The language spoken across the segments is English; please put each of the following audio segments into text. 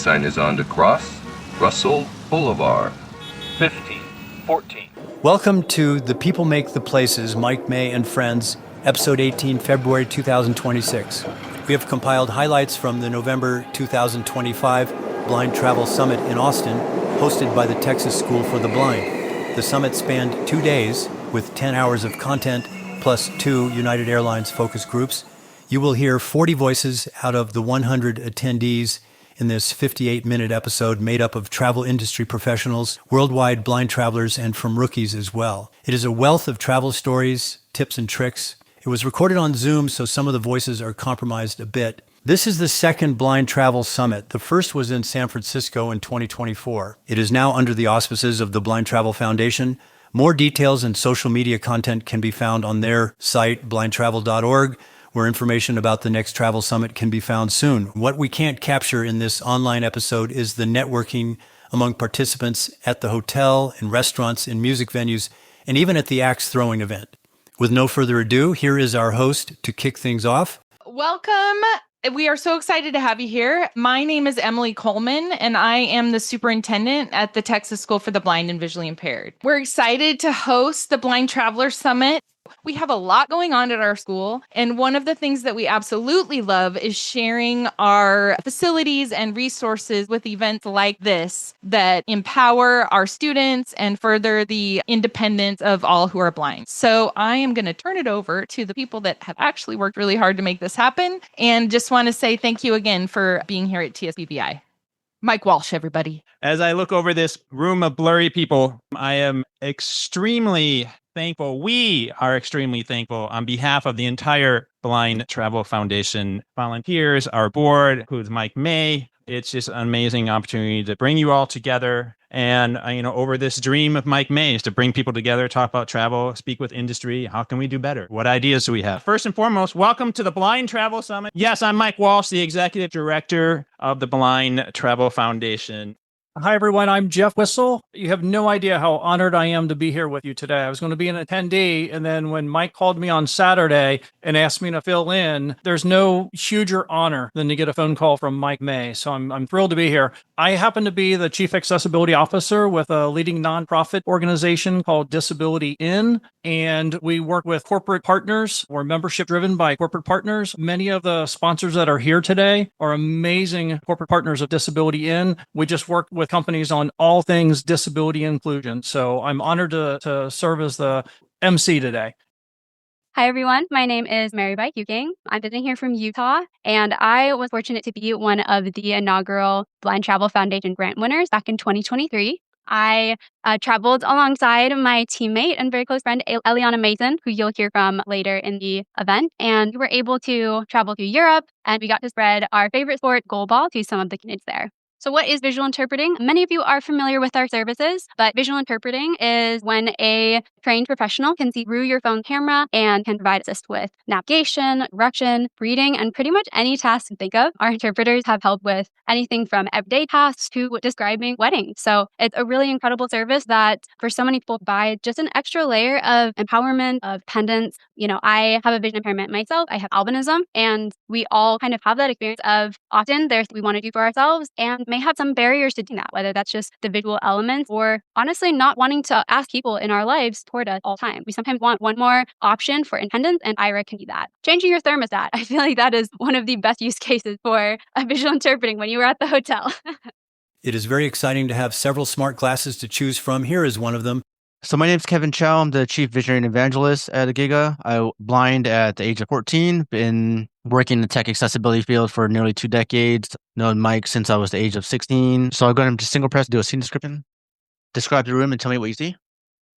sign is on to cross Russell Boulevard. 15, 14. Welcome to The People Make the Places, Mike May and Friends, Episode 18, February 2026. We have compiled highlights from the November 2025 Blind Travel Summit in Austin, hosted by the Texas School for the Blind. The summit spanned 2 days with 10 hours of content plus 2 United Airlines focus groups. You will hear 40 voices out of the 100 attendees in this 58-minute episode made up of travel industry professionals, worldwide blind travelers, and from rookies as well. It is a wealth of travel stories, tips, and tricks. It was recorded on Zoom, so some of the voices are compromised a bit. This is the second Blind Travel Summit. The first was in San Francisco in 2024. It is now under the auspices of the Blind Travel Foundation. More details and social media content can be found on their site, blindtravel.org, where information about the next travel summit can be found soon. What we can't capture in this online episode is the networking among participants at the hotel, in restaurants, in music venues, and even at the axe throwing event. With no further ado, here is our host to kick things off. Welcome. We are so excited to have you here. My name is Emily Coleman, and I am the superintendent at the Texas School for the Blind and Visually Impaired. We're excited to host the Blind Traveler Summit. We have a lot going on at our school, and one of the things that we absolutely love is sharing our facilities and resources with events like this that empower our students and further the independence of all who are blind. So I am going to turn it over to the people that have actually worked really hard to make this happen, and just want to say thank you again for being here at TSBBI. Mike Walsh, everybody. As I look over this room of blurry people, I am extremely thankful. We are extremely thankful on behalf of the entire Blind Travel Foundation volunteers, our board, includes Mike May. It's just an amazing opportunity to bring you all together. And, over this dream of Mike May is to bring people together, talk about travel, speak with industry. How can we do better? What ideas do we have? First and foremost, welcome to the Blind Travel Summit. Yes, I'm Mike Walsh, the executive director of the Blind Travel Foundation. Hi, everyone. I'm Jeff Whistle. You have no idea how honored I am to be here with you today. I was going to be an attendee, and then when Mike called me on Saturday and asked me to fill in, there's no huger honor than to get a phone call from Mike May. So I'm thrilled to be here. I happen to be the Chief Accessibility Officer with a leading nonprofit organization called Disability In, and we work with corporate partners. We're membership driven by corporate partners. Many of the sponsors that are here today are amazing corporate partners of Disability In. We just work with companies on all things disability inclusion. So I'm honored to serve as the MC today. Hi, everyone. My name is Mary Bike Euking. I'm visiting here from Utah, and I was fortunate to be one of the inaugural Blind Travel Foundation grant winners back in 2023. I traveled alongside my teammate and very close friend, Eliana Mason, who you'll hear from later in the event. And we were able to travel through Europe, and we got to spread our favorite sport, goalball, to some of the kids there. So what is visual interpreting? Many of you are familiar with our services, but visual interpreting is when a trained professional can see through your phone camera and can provide assist with navigation, direction, reading, and pretty much any task you think of. Our interpreters have helped with anything from everyday tasks to describing weddings. So it's a really incredible service that for so many people provides just an extra layer of empowerment, of dependence. I have a vision impairment myself. I have albinism, and we all kind of have that experience of often there's we want to do for ourselves and may have some barriers to doing that, whether that's just the visual elements or honestly not wanting to ask people in our lives to support us all the time. We sometimes want one more option for independence, and IRA can do that. Changing your thermostat. I feel like that is one of the best use cases for visual interpreting when you were at the hotel. It is very exciting to have several smart glasses to choose from. Here is one of them. So my name is Kevin Chow. I'm the Chief Visionary and Evangelist at Agiga. I blind at the age of 14, been working in the tech accessibility field for nearly 2 decades, known Mike since I was the age of 16. So I'll go into single press, do a scene description, describe the room and tell me what you see.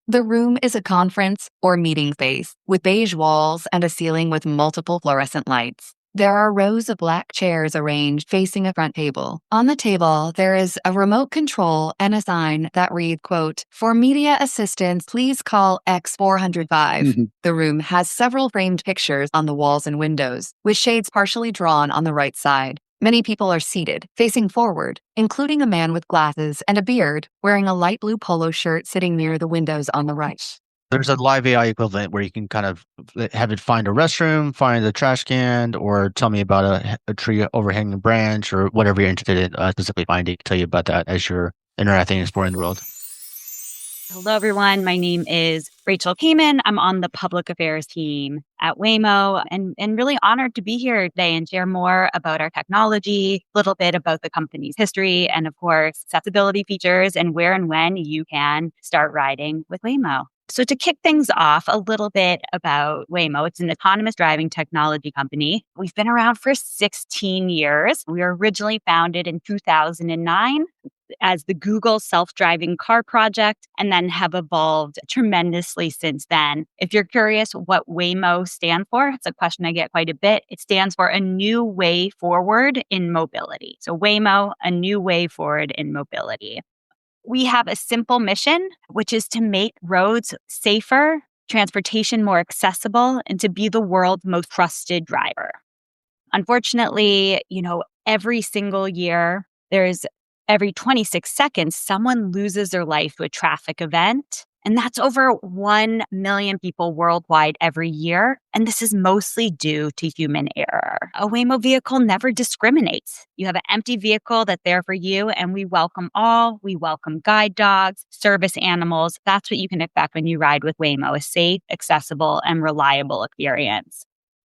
The room is a conference or meeting space with beige walls and a ceiling with multiple fluorescent lights. There are rows of black chairs arranged facing a front table. On the table, there is a remote control and a sign that reads, quote, "For media assistance, please call X405. The room has several framed pictures on the walls and windows, with shades partially drawn on the right side. Many people are seated, facing forward, including a man with glasses and a beard wearing a light blue polo shirt sitting near the windows on the right. There's a live AI equivalent where you can kind of have it find a restroom, find a trash can, or tell me about a tree overhanging branch or whatever you're interested in specifically finding. Tell you about that as you're interacting and exploring the world. Hello, everyone. My name is Rachel Kamen. I'm on the public affairs team at Waymo and really honored to be here today and share more about our technology, a little bit about the company's history, and of course, accessibility features and where and when you can start riding with Waymo. So to kick things off, a little bit about Waymo. It's an autonomous driving technology company. We've been around for 16 years. We were originally founded in 2009 as the Google self-driving car project and then have evolved tremendously since then. If you're curious what Waymo stands for, it's a question I get quite a bit. It stands for a new way forward in mobility. So Waymo, a new way forward in mobility. We have a simple mission, which is to make roads safer, transportation more accessible, and to be the world's most trusted driver. Unfortunately, every single year, every 26 seconds, someone loses their life to a traffic event. And that's over 1 million people worldwide every year. And this is mostly due to human error. A Waymo vehicle never discriminates. You have an empty vehicle that's there for you, and we welcome all. We welcome guide dogs, service animals. That's what you can expect when you ride with Waymo, a safe, accessible, and reliable experience.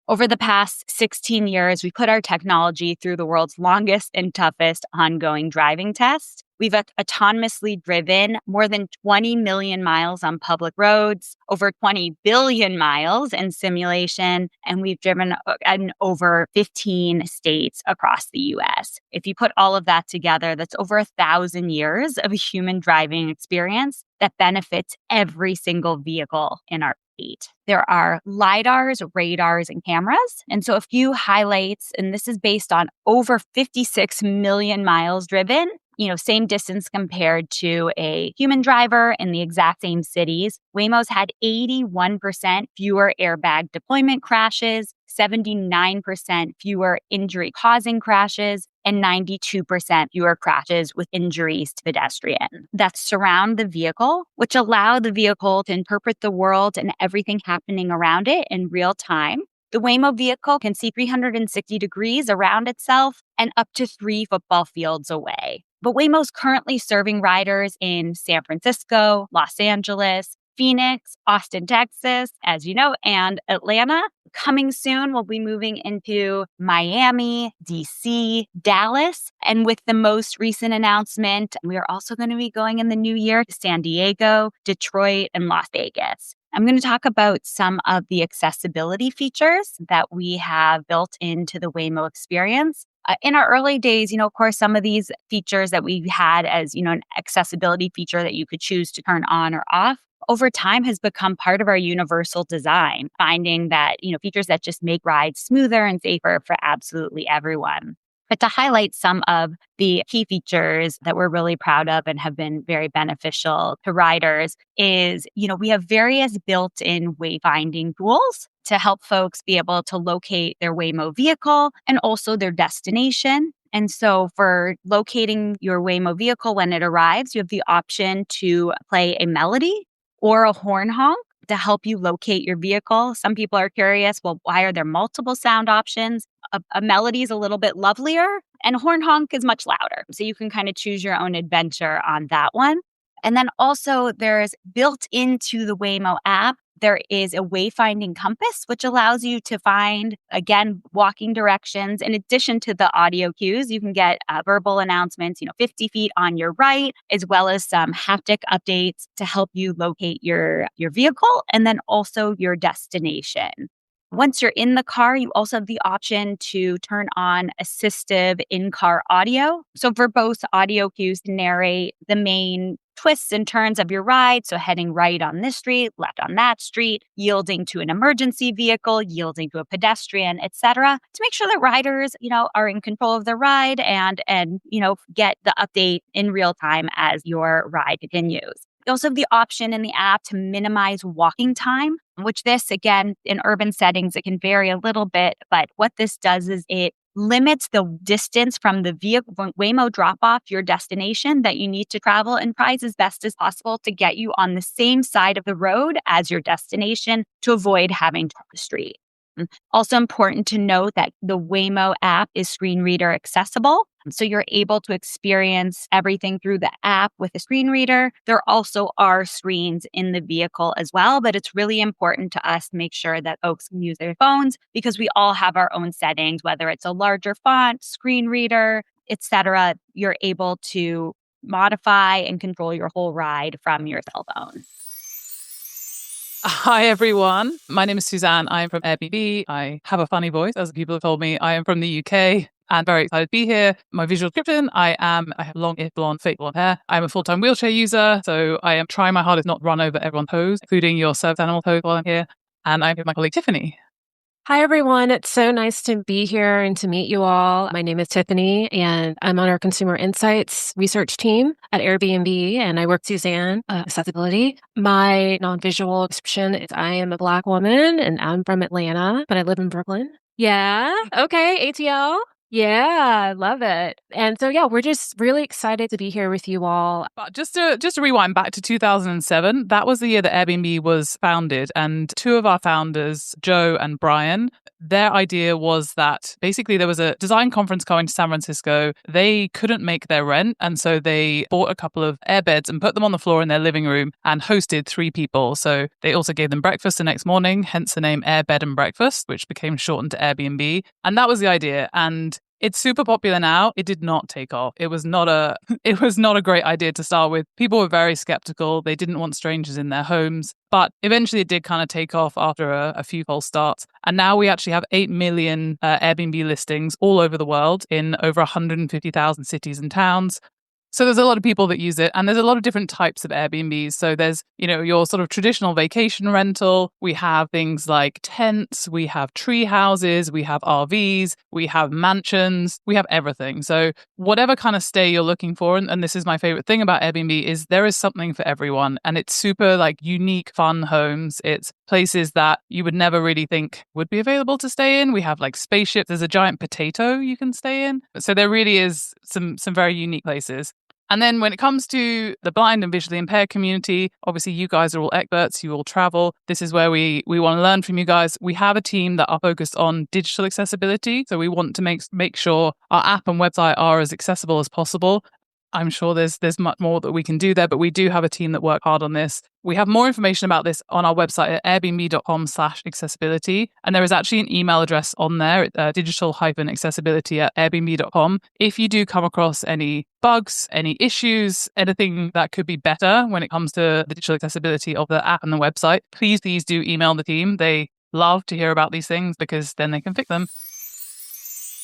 Over the past 16 years, we put our technology through the world's longest and toughest ongoing driving test. We've autonomously driven more than 20 million miles on public roads, over 20 billion miles in simulation, and we've driven in over 15 states across the US. If you put all of that together, that's over 1,000 years of a human driving experience that benefits every single vehicle in our fleet. There are LiDARs, radars, and cameras. And so a few highlights, and this is based on over 56 million miles driven, same distance compared to a human driver in the exact same cities. Waymo's had 81% fewer airbag deployment crashes, 79% fewer injury-causing crashes, and 92% fewer crashes with injuries to pedestrian. That surround the vehicle, which allow the vehicle to interpret the world and everything happening around it in real time. The Waymo vehicle can see 360 degrees around itself and up to 3 football fields away. But Waymo's currently serving riders in San Francisco, Los Angeles, Phoenix, Austin, Texas, as you know, and Atlanta. Coming soon, we'll be moving into Miami, DC, Dallas. And with the most recent announcement, we are also going to be going in the new year to San Diego, Detroit, and Las Vegas. I'm going to talk about some of the accessibility features that we have built into the Waymo experience. In our early days, of course, some of these features that we had as, an accessibility feature that you could choose to turn on or off, over time has become part of our universal design, finding that, features that just make rides smoother and safer for absolutely everyone. But to highlight some of the key features that we're really proud of and have been very beneficial to riders is, we have various built-in wayfinding tools to help folks be able to locate their Waymo vehicle and also their destination. And so for locating your Waymo vehicle when it arrives, you have the option to play a melody or a horn honk to help you locate your vehicle. Some people are curious, well, why are there multiple sound options? A melody is a little bit lovelier and a horn honk is much louder. So you can kind of choose your own adventure on that one. And then also there's built into the Waymo app, there is a wayfinding compass, which allows you to find, again, walking directions. In addition to the audio cues, you can get verbal announcements, 50 feet on your right, as well as some haptic updates to help you locate your vehicle and then also your destination. Once you're in the car, you also have the option to turn on assistive in-car audio. So for both audio cues to narrate the main twists and turns of your ride. So heading right on this street, left on that street, yielding to an emergency vehicle, yielding to a pedestrian, etc., to make sure that riders, are in control of their ride and get the update in real time as your ride continues. You also have the option in the app to minimize walking time, which this, again, in urban settings, it can vary a little bit. But what this does is it limits the distance from the vehicle Waymo drop off your destination that you need to travel, and tries as best as possible to get you on the same side of the road as your destination to avoid having to cross the street. Also important to note that the Waymo app is screen reader accessible. So you're able to experience everything through the app with a screen reader. There also are screens in the vehicle as well, but it's really important to us to make sure that folks can use their phones because we all have our own settings, whether it's a larger font, screen reader, etc. You're able to modify and control your whole ride from your cell phone. Hi, everyone. My name is Suzanne. I'm from Airbnb. I have a funny voice, as people have told me. I am from the UK and very excited to be here. My visual description, I have long-ish blonde, fake blonde hair. I'm a full-time wheelchair user, so I am trying my hardest not to run over everyone's toes, including your service animal toes while I'm here. And I'm here with my colleague, Tiffany. Hi, everyone. It's so nice to be here and to meet you all. My name is Tiffany, and I'm on our consumer insights research team at Airbnb, and I work with Suzanne, accessibility. My non-visual description is I am a Black woman, and I'm from Atlanta, but I live in Brooklyn. Yeah. Okay. ATL. Yeah, I love it. And so, yeah, we're just really excited to be here with you all. But just to rewind back to 2007, that was the year that Airbnb was founded. And two of our founders, Joe and Brian, their idea was that basically there was a design conference coming to San Francisco. They couldn't make their rent. And so they bought a couple of airbeds and put them on the floor in their living room and hosted 3 people. So they also gave them breakfast the next morning, hence the name Airbed and Breakfast, which became shortened to Airbnb. And that was the idea. And it's super popular now. It did not take off. It was not a great idea to start with. People were very skeptical. They didn't want strangers in their homes. But eventually it did kind of take off after a few false starts. And now we actually have 8 million Airbnb listings all over the world in over 150,000 cities and towns. So there's a lot of people that use it, and there's a lot of different types of Airbnbs. So there's, your sort of traditional vacation rental. We have things like tents, we have tree houses, we have RVs, we have mansions, we have everything. So whatever kind of stay you're looking for, and this is my favorite thing about Airbnb, is there is something for everyone. And it's super unique, fun homes. It's places that you would never really think would be available to stay in. We have spaceships. There's a giant potato you can stay in. So there really is some very unique places. And then when it comes to the blind and visually impaired community, obviously you guys are all experts, you all travel. This is where we want to learn from you guys. We have a team that are focused on digital accessibility. So we want to make sure our app and website are as accessible as possible. I'm sure there's much more that we can do there, but we do have a team that work hard on this. We have more information about this on our website at airbnb.com/accessibility. And there is actually an email address on there, digital-accessibility@airbnb.com. If you do come across any bugs, any issues, anything that could be better when it comes to the digital accessibility of the app and the website, please do email the team. They love to hear about these things because then they can fix them.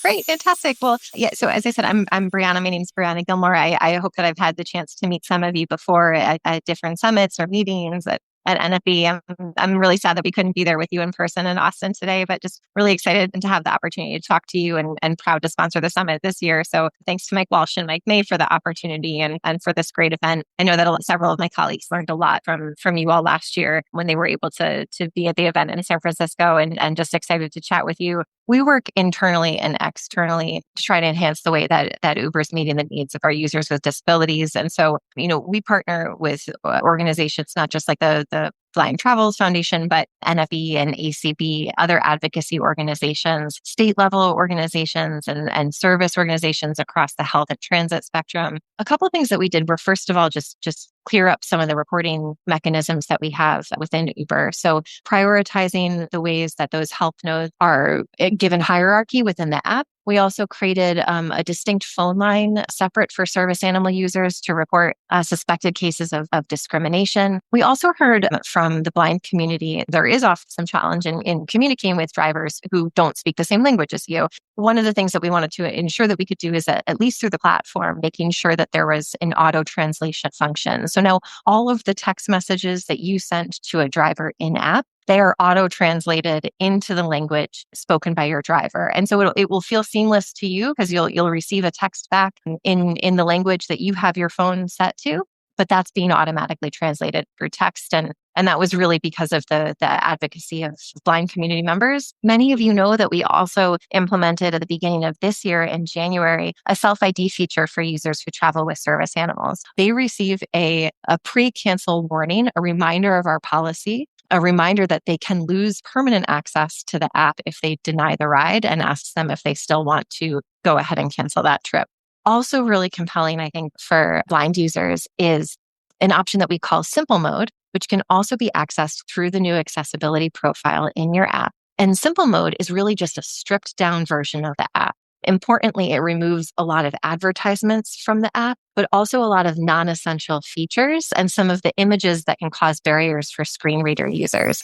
Great. Fantastic. Well, yeah. So as I said, I'm Brianna. My name is Brianna Gilmore. I hope that I've had the chance to meet some of you before at different summits or meetings at NFB. I'm really sad that we couldn't be there with you in person in Austin today, but just really excited to have the opportunity to talk to you and proud to sponsor the summit this year. So thanks to Mike Walsh and Mike May for the opportunity and for this great event. I know that several of my colleagues learned a lot from you all last year when they were able to be at the event in San Francisco and just excited to chat with you. We work internally and externally to try to enhance the way that Uber is meeting the needs of our users with disabilities. And so, we partner with organizations, not just like the Blind Travels Foundation, but NFB and ACB, other advocacy organizations, state level organizations, and service organizations across the health and transit spectrum. A couple of things that we did were, first of all, just clear up some of the reporting mechanisms that we have within Uber. So prioritizing the ways that those help nodes are given hierarchy within the app. We also created a distinct phone line separate for service animal users to report suspected cases of discrimination. We also heard from the blind community, there is often some challenge in communicating with drivers who don't speak the same language as you. One of the things that we wanted to ensure that we could do is that, at least through the platform, making sure that there was an auto translation function. So now all of the text messages that you sent to a driver in-app, they are auto-translated into the language spoken by your driver. And so it will feel seamless to you because you'll receive a text back in the language that you have your phone set to. but that's being automatically translated through text. And that was really because of the advocacy of blind community members. Many of you know that we also implemented at the beginning of this year in January, a self-ID feature for users who travel with service animals. They receive a pre-cancel warning, a reminder of our policy, a reminder that they can lose permanent access to the app if they deny the ride, and asks them if they still want to go ahead and cancel that trip. Also really compelling, I think, for blind users is an option that we call Simple Mode, which can also be accessed through the new accessibility profile in your app. And Simple Mode is really just a stripped down version of the app. Importantly, it removes a lot of advertisements from the app, but also a lot of non-essential features and some of the images that can cause barriers for screen reader users.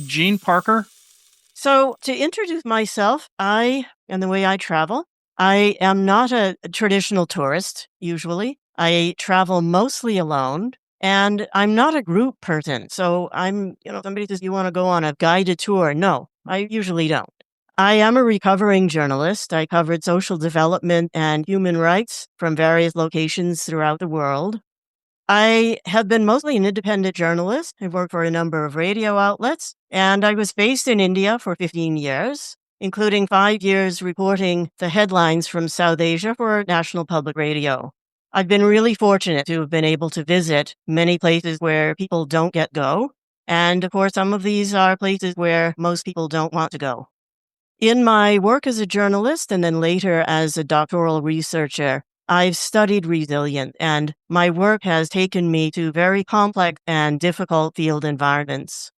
Gene Parker. So to introduce myself, and the way I travel, I am not a traditional tourist, usually. I travel mostly alone, and I'm not a group person. So somebody says, you want to go on a guided tour? No, I usually don't. I am a recovering journalist. I covered social development and human rights from various locations throughout the world. I have been mostly an independent journalist. I've worked for a number of radio outlets, and I was based in India for 15 years, including 5 years reporting the headlines from South Asia for National Public Radio. I've been really fortunate to have been able to visit many places where people don't get go. And of course, some of these are places where most people don't want to go. In my work as a journalist and then later as a doctoral researcher, I've studied resilience, and my work has taken me to very complex and difficult field environments.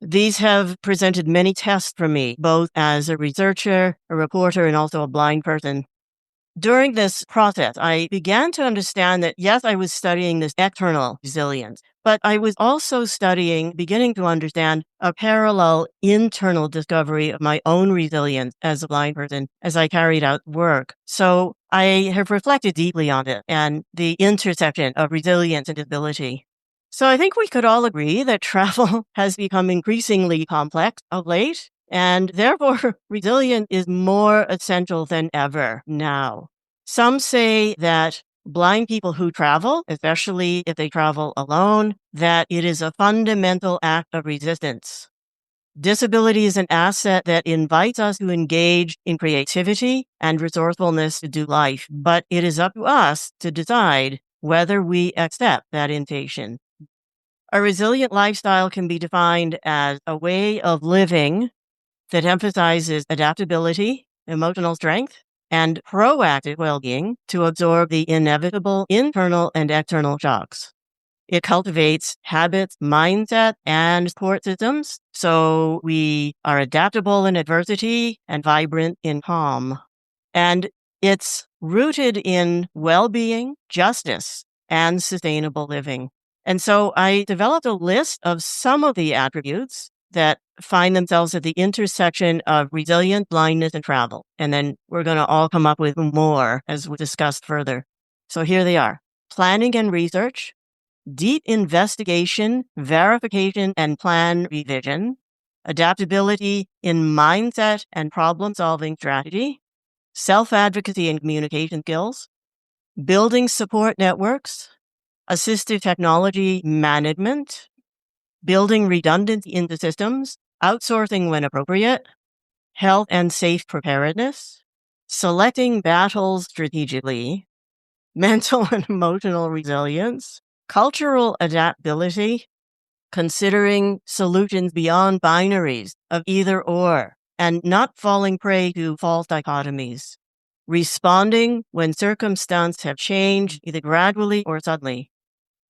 These have presented many tests for me, both as a researcher, a reporter, and also a blind person. During this process, I began to understand that, yes, I was studying this external resilience, but I was also beginning to understand a parallel internal discovery of my own resilience as a blind person as I carried out work. So I have reflected deeply on it and the intersection of resilience and disability. So I think we could all agree that travel has become increasingly complex of late, and therefore resilience is more essential than ever now. Some say that blind people who travel, especially if they travel alone, that it is a fundamental act of resistance. Disability is an asset that invites us to engage in creativity and resourcefulness to do life, but it is up to us to decide whether we accept that invitation. A resilient lifestyle can be defined as a way of living that emphasizes adaptability, emotional strength, and proactive well-being to absorb the inevitable internal and external shocks. It cultivates habits, mindset, and support systems so we are adaptable in adversity and vibrant in calm. And it's rooted in well-being, justice, and sustainable living. And so I developed a list of some of the attributes that find themselves at the intersection of resilience, blindness, and travel. And then we're going to all come up with more as we discuss further. So here they are: planning and research, deep investigation, verification, and plan revision, adaptability in mindset and problem-solving strategy, self-advocacy and communication skills, building support networks, assistive technology management, building redundancy into systems, outsourcing when appropriate, health and safe preparedness, selecting battles strategically, mental and emotional resilience, cultural adaptability, considering solutions beyond binaries of either or, and not falling prey to false dichotomies, responding when circumstances have changed either gradually or suddenly,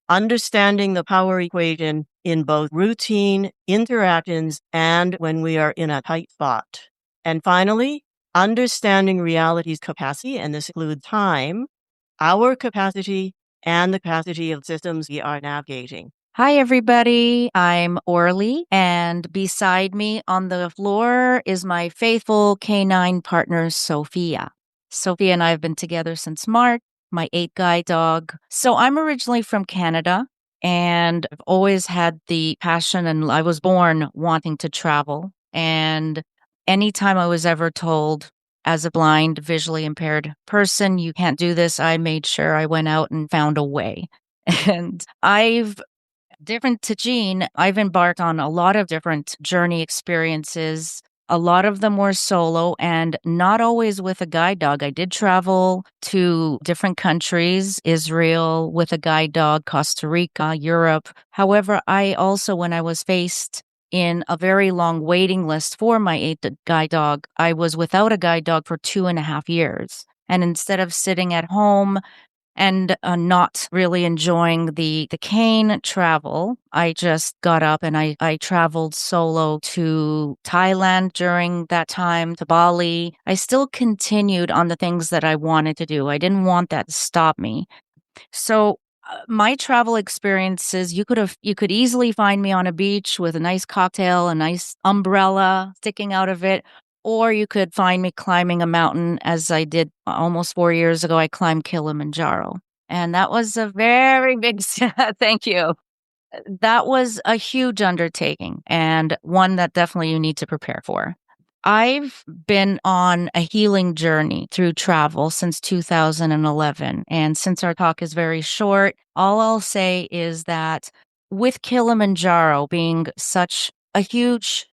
understanding the power equation in both routine interactions and when we are in a tight spot. And finally, understanding reality's capacity, and this includes time, our capacity, and the capacity of systems we are navigating. Hi, everybody. I'm Orly, and beside me on the floor is my faithful canine partner, Sophia. Sophia and I have been together since March, my 8 guide dog. So I'm originally from Canada, and I've always had the passion, and I was born wanting to travel. And anytime I was ever told, as a blind, visually impaired person, you can't do this. I made sure I went out and found a way. And different to Jean, I've embarked on a lot of different journey experiences. A lot of them were solo and not always with a guide dog. I did travel to different countries, Israel with a guide dog, Costa Rica, Europe. However, I also, when I was faced in a very long waiting list for my eighth guide dog, I was without a guide dog for 2.5 years. And instead of sitting at home and not really enjoying the cane travel, I just got up and I traveled solo to Thailand during that time, to Bali. I still continued on the things that I wanted to do. I didn't want that to stop me. So my travel experiences, you could easily find me on a beach with a nice cocktail, a nice umbrella sticking out of it, or you could find me climbing a mountain, as I did almost 4 years ago. I climbed Kilimanjaro, and that was a very big thank you. That was a huge undertaking and one that definitely you need to prepare for. I've been on a healing journey through travel since 2011. And since our talk is very short, all I'll say is that with Kilimanjaro being such a huge,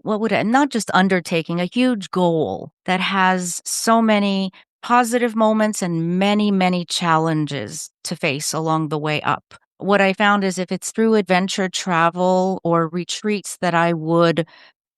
not just undertaking, a huge goal that has so many positive moments and many, many challenges to face along the way up. What I found is if it's through adventure travel or retreats that I would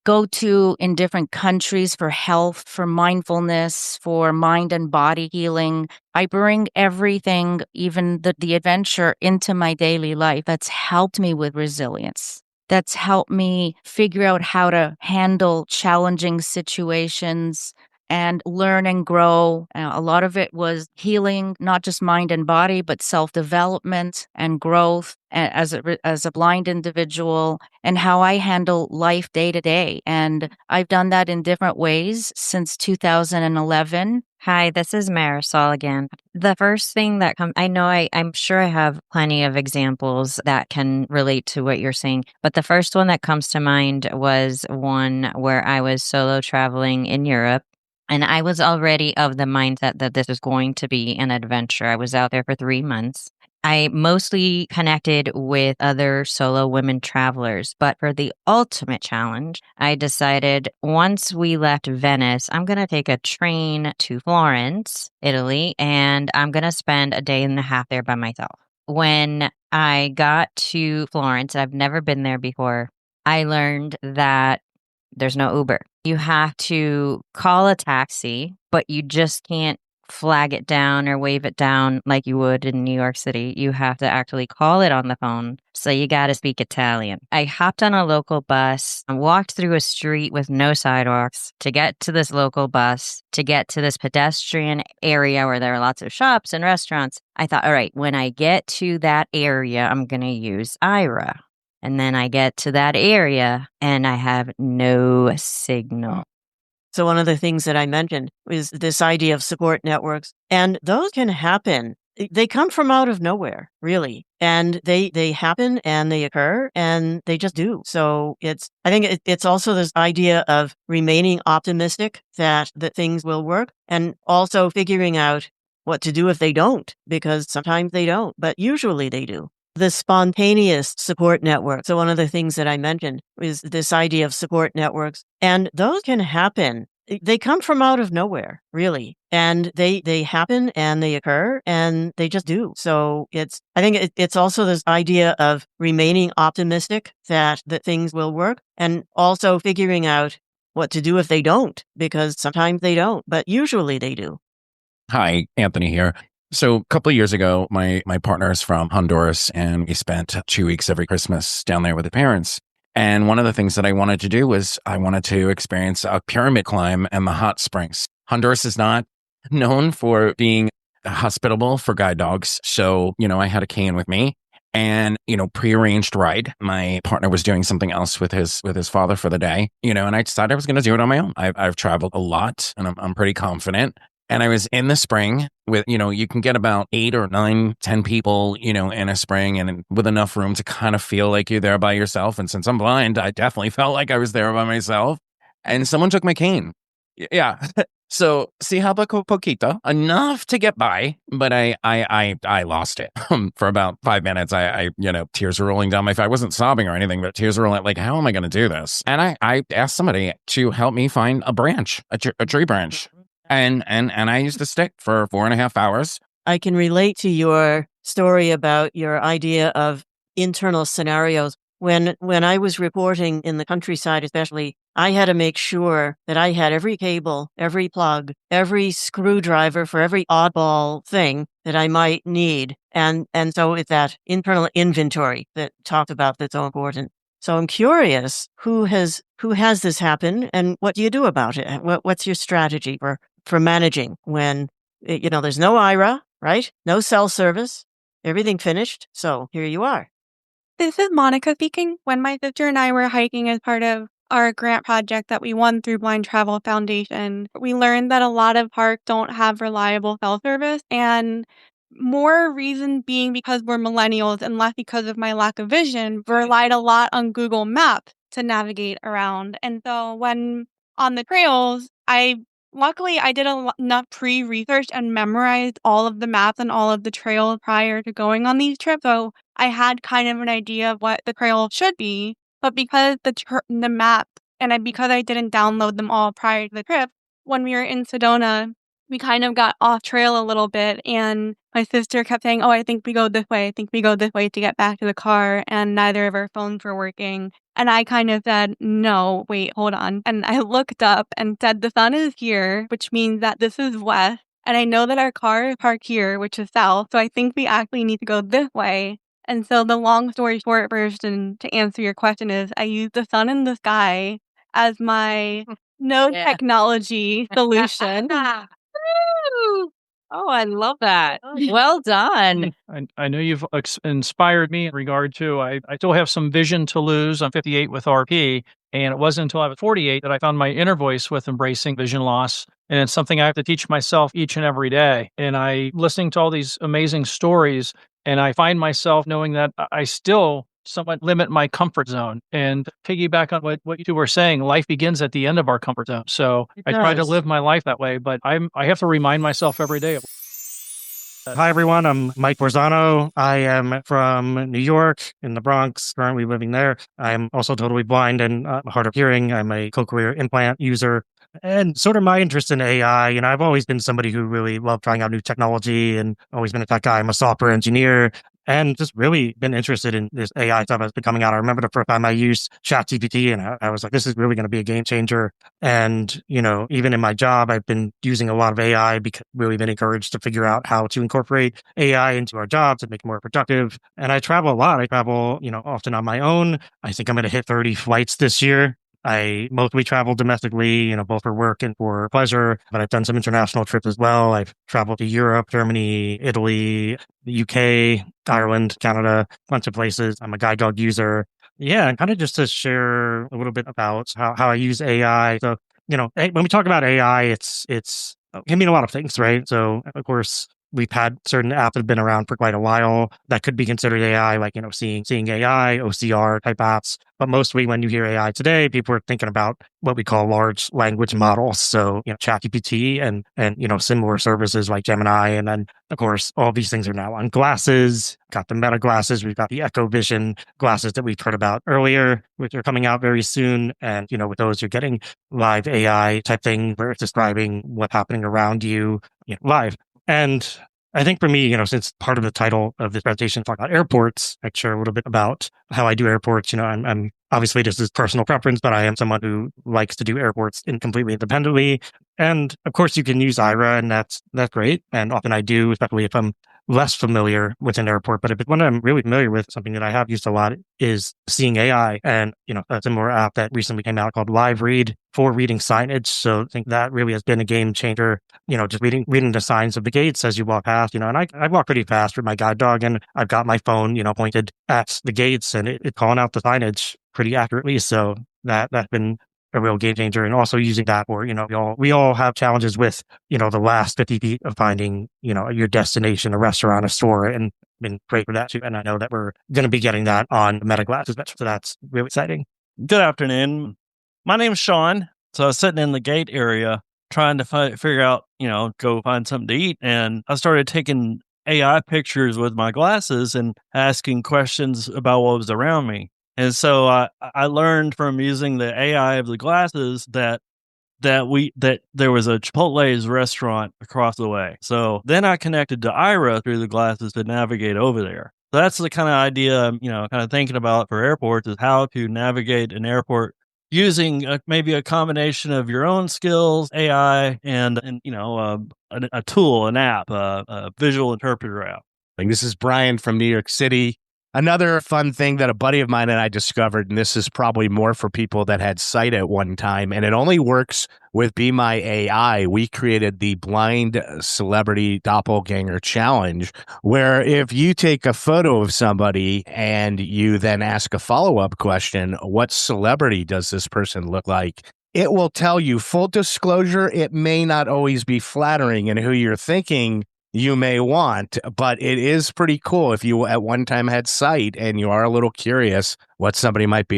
go to in different countries for health, for mindfulness, for mind and body healing, I bring everything, even the adventure, into my daily life. That's helped me with resilience. That's helped me figure out how to handle challenging situations and learn and grow. A lot of it was healing, not just mind and body, but self-development and growth as a blind individual, and how I handle life day to day. And I've done that in different ways since 2011. Hi, this is Marisol again. The first thing that I'm sure I have plenty of examples that can relate to what you're saying, but the first one that comes to mind was one where I was solo traveling in Europe. And I was already of the mindset that this is going to be an adventure. I was out there for 3 months. I mostly connected with other solo women travelers, but for the ultimate challenge, I decided once we left Venice, I'm going to take a train to Florence, Italy, and I'm going to spend a day and a half there by myself. When I got to Florence, I've never been there before, I learned that there's no Uber. You have to call a taxi, but you just can't flag it down or wave it down like you would in New York City. You have to actually call it on the phone. So you got to speak Italian. I hopped on a local bus and walked through a street with no sidewalks to get to this local bus, to get to this pedestrian area where there are lots of shops and restaurants. I thought, all right, when I get to that area, I'm going to use Ira. And then I get to that area and I have no signal. So one of the things that I mentioned is this idea of support networks, and those can happen. They come from out of nowhere, really, and they happen and they occur and they just do. So I think it's also this idea of remaining optimistic that things will work, and also figuring out what to do if they don't, because sometimes they don't, but usually they do. The spontaneous support network. So one of the things that I mentioned is this idea of support networks, and those can happen. They come from out of nowhere, really, and they happen and they occur and they just do. So I think it's also this idea of remaining optimistic that things will work, and also figuring out what to do if they don't, because sometimes they don't, but usually they do. Hi, Anthony here. So a couple of years ago, my partner is from Honduras, and we spent 2 weeks every Christmas down there with the parents. And one of the things that I wanted to do was I wanted to experience a pyramid climb and the hot springs. Honduras is not known for being hospitable for guide dogs. So, I had a cane with me and, prearranged ride. My partner was doing something else with his father for the day, and I decided I was going to do it on my own. I've traveled a lot and I'm pretty confident. And I was in the spring with, you can get about 8 or 9, 10 people, in a spring, and with enough room to kind of feel like you're there by yourself. And since I'm blind, I definitely felt like I was there by myself. And someone took my cane. Yeah. So si habla poquito, enough to get by, but I lost it for about 5 minutes. I tears were rolling down my face. I wasn't sobbing or anything, but tears were rolling. Like, how am I going to do this? And I asked somebody to help me find a branch, a tree branch, and I used the stick for 4.5 hours. I can relate to your story about your idea of internal scenarios. When I was reporting in the countryside, especially, I had to make sure that I had every cable, every plug, every screwdriver for every oddball thing that I might need. And so it's that internal inventory that talked about that's so important. So I'm curious, who has this happen and what do you do about it? What's your strategy for managing when, there's no IRA, right? No cell service, everything finished. So here you are. This is Monica speaking. When my sister and I were hiking as part of our grant project that we won through Blind Travel Foundation, we learned that a lot of parks don't have reliable cell service, and more reason being because we're millennials and less because of my lack of vision, we relied a lot on Google Maps to navigate around. And so when on the trails, luckily I did enough pre-research and memorized all of the maps and all of the trails prior to going on these trips. So I had kind of an idea of what the trail should be, but because the map because I didn't download them all prior to the trip, when we were in Sedona, we kind of got off trail a little bit, and my sister kept saying, "Oh, I think we go this way. I think we go this way," to get back to the car, and neither of our phones were working. And I kind of said, "No, wait, hold on." And I looked up and said, "The sun is here, which means that this is west. And I know that our car is parked here, which is south. So I think we actually need to go this way." And so the long story short version to answer your question is I use the sun in the sky as my no technology solution. Oh, I love that. Well done. I know you've inspired me in regard to, I still have some vision to lose. I'm 58 with RP, and it wasn't until I was 48 that I found my inner voice with embracing vision loss. And it's something I have to teach myself each and every day. And listening to all these amazing stories, and I find myself knowing that I still somewhat limit my comfort zone. And piggyback on what you two were saying, life begins at the end of our comfort zone. So I try to live my life that way, but I have to remind myself every day of. Hi, everyone. I'm Mike Borzano. I am from New York in the Bronx, currently living there. I'm also totally blind and hard of hearing. I'm a cochlear implant user. And sort of my interest in AI, I've always been somebody who really loved trying out new technology and always been a tech guy. I'm a software engineer and just really been interested in this AI stuff that's been coming out. I remember the first time I used ChatGPT and I was like, this is really going to be a game changer. And, even in my job, I've been using a lot of AI because I've really been encouraged to figure out how to incorporate AI into our jobs and make it more productive. And I travel a lot. I travel, often on my own. I think I'm going to hit 30 flights this year. I mostly travel domestically, both for work and for pleasure, but I've done some international trips as well. I've traveled to Europe, Germany, Italy, the UK, Ireland, Canada, a bunch of places. I'm a guide dog user. Yeah, and kind of just to share a little bit about how I use AI. So, when we talk about AI, it can mean a lot of things, right? So, of course, we've had certain apps that have been around for quite a while that could be considered AI, like, seeing AI, OCR type apps. But mostly when you hear AI today, people are thinking about what we call large language models. So, ChatGPT and similar services like Gemini. And then, of course, all these things are now on glasses, got the Meta glasses. We've got the Echo Vision glasses that we've heard about earlier, which are coming out very soon. And, with those, you're getting live AI type thing where it's describing what's happening around you, live. And I think for me, since part of the title of this presentation talk about airports, I share a little bit about how I do airports. I'm obviously this is personal preference, but I am someone who likes to do airports completely independently. And of course, you can use IRA, and that's great. And often I do, especially if I'm less familiar with an airport. But if it's one I'm really familiar with, something that I have used a lot is Seeing AI, and a similar app that recently came out called Live Read for reading signage. So I think that really has been a game changer. Just reading the signs of the gates as you walk past. And I walk pretty fast with my guide dog, and I've got my phone pointed at the gates, and it's calling out the signage pretty accurately. So that's been a real game changer. And also using that for, we all have challenges with, the last 50 feet of finding, your destination, a restaurant, a store, and been great for that too. And I know that we're going to be getting that on Meta glasses. So that's really exciting. Good afternoon. My name is Sean. So I was sitting in the gate area trying to figure out, go find something to eat. And I started taking AI pictures with my glasses and asking questions about what was around me. And so I learned from using the AI of the glasses that there was a Chipotle's restaurant across the way. So then I connected to Ira through the glasses to navigate over there. So that's the kind of idea I'm, kind of thinking about for airports, is how to navigate an airport using maybe a combination of your own skills, AI, and a tool, an app, a visual interpreter app. This is Brian from New York City. Another fun thing that a buddy of mine and I discovered, and this is probably more for people that had sight at one time, and it only works with Be My AI. We created the Blind Celebrity Doppelganger Challenge, where if you take a photo of somebody and you then ask a follow-up question, what celebrity does this person look like? It will tell you. Full disclosure, it may not always be flattering in who you're thinking you may want, but it is pretty cool if you at one time had sight and you are a little curious what somebody might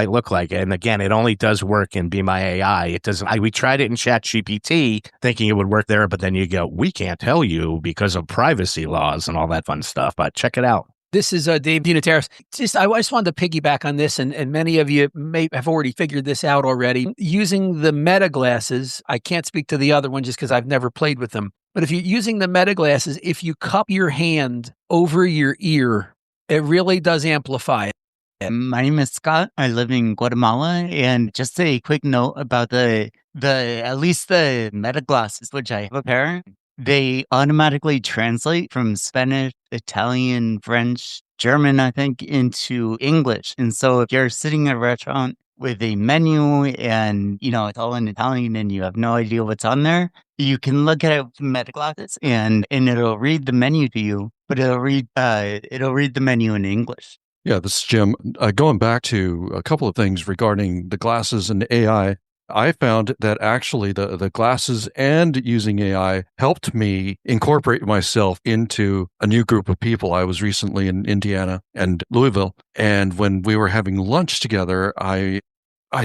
look like. And again, it only does work in Be My AI. It doesn't. We tried it in ChatGPT thinking it would work there, but then you go, we can't tell you because of privacy laws and all that fun stuff. But check it out. This is Dave Dinateris. I just wanted to piggyback on this, and many of you may have already figured this out already. Using the Meta glasses, I can't speak to the other one just because I've never played with them. But if you're using the Meta glasses, if you cup your hand over your ear, it really does amplify it. My name is Scott. I live in Guatemala, and just a quick note about the at least the Meta glasses, which I have a pair. They automatically translate from Spanish, Italian, French, German, I think, into English. And so if you're sitting at a restaurant with a menu and, it's all in Italian and you have no idea what's on there, you can look at it with Meta glasses and it'll read the menu to you, but it'll read the menu in English. Yeah, this is Jim. Going back to a couple of things regarding the glasses and AI, I found that actually the glasses and using AI helped me incorporate myself into a new group of people. I was recently in Indiana and Louisville, and when we were having lunch together, I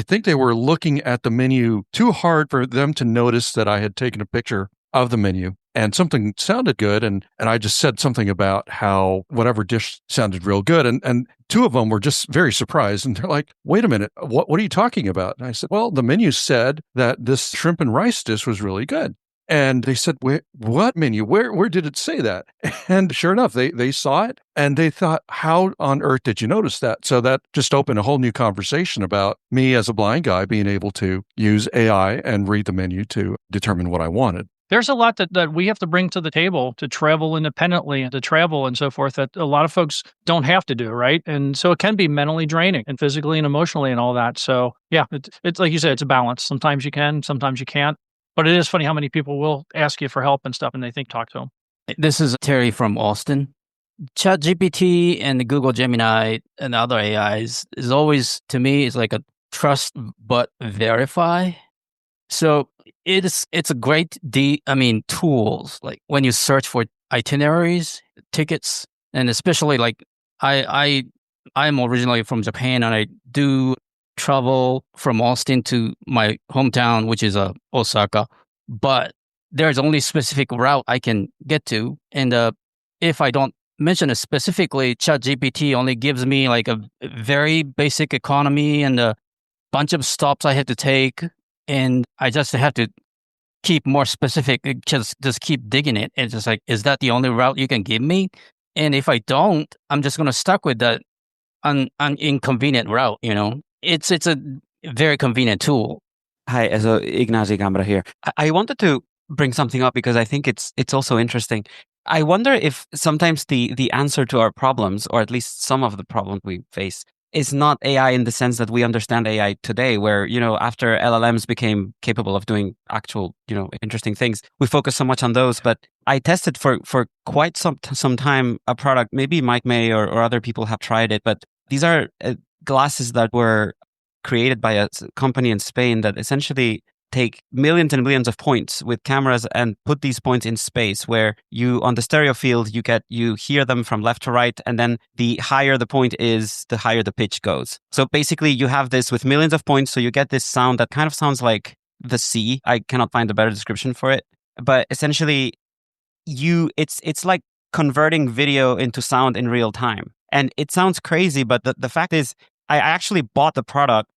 think they were looking at the menu too hard for them to notice that I had taken a picture of the menu. And something sounded good, and I just said something about how whatever dish sounded real good, and two of them were just very surprised, and they're like, "Wait a minute, what are you talking about?" And I said, "Well, the menu said that this shrimp and rice dish was really good." And they said, "What menu? Where did it say that?" And sure enough, they saw it, and they thought, "How on earth did you notice that?" So that just opened a whole new conversation about me as a blind guy being able to use AI and read the menu to determine what I wanted. There's a lot that we have to bring to the table to travel independently and to travel and so forth that a lot of folks don't have to do, right? And so it can be mentally draining and physically and emotionally and all that. So yeah, it's like you said, it's a balance. Sometimes you can, sometimes you can't. But it is funny how many people will ask you for help and stuff and they think talk to them. This is Terry from Austin. ChatGPT and the Google Gemini and other AIs is always, to me, is like a trust but verify. So it's a great tools, like when you search for itineraries, tickets, and especially like I'm originally from Japan and I do travel from Austin to my hometown, which is Osaka, but there's only specific route I can get to. And if I don't mention it specifically, ChatGPT only gives me like a very basic economy and a bunch of stops I have to take. And I just have to keep more specific, just keep digging it. It's just like, is that the only route you can give me? And if I don't, I'm just going to stuck with that inconvenient route, It's a very convenient tool. Hi, so Ignacy Gambra here. I wanted to bring something up because I think it's also interesting. I wonder if sometimes the answer to our problems, or at least some of the problems we face, is not AI in the sense that we understand AI today, where, after LLMs became capable of doing actual, interesting things, we focus so much on those. But I tested for quite some time a product, maybe Mike May or other people have tried it, but these are glasses that were created by a company in Spain that essentially take millions and millions of points with cameras and put these points in space, where you, on the stereo field, you hear them from left to right, and then the higher the point is, the higher the pitch goes. So basically you have this with millions of points, so you get this sound that kind of sounds like the sea. I cannot find a better description for it. But essentially, it's like converting video into sound in real time. And it sounds crazy, but the fact is, I actually bought the product,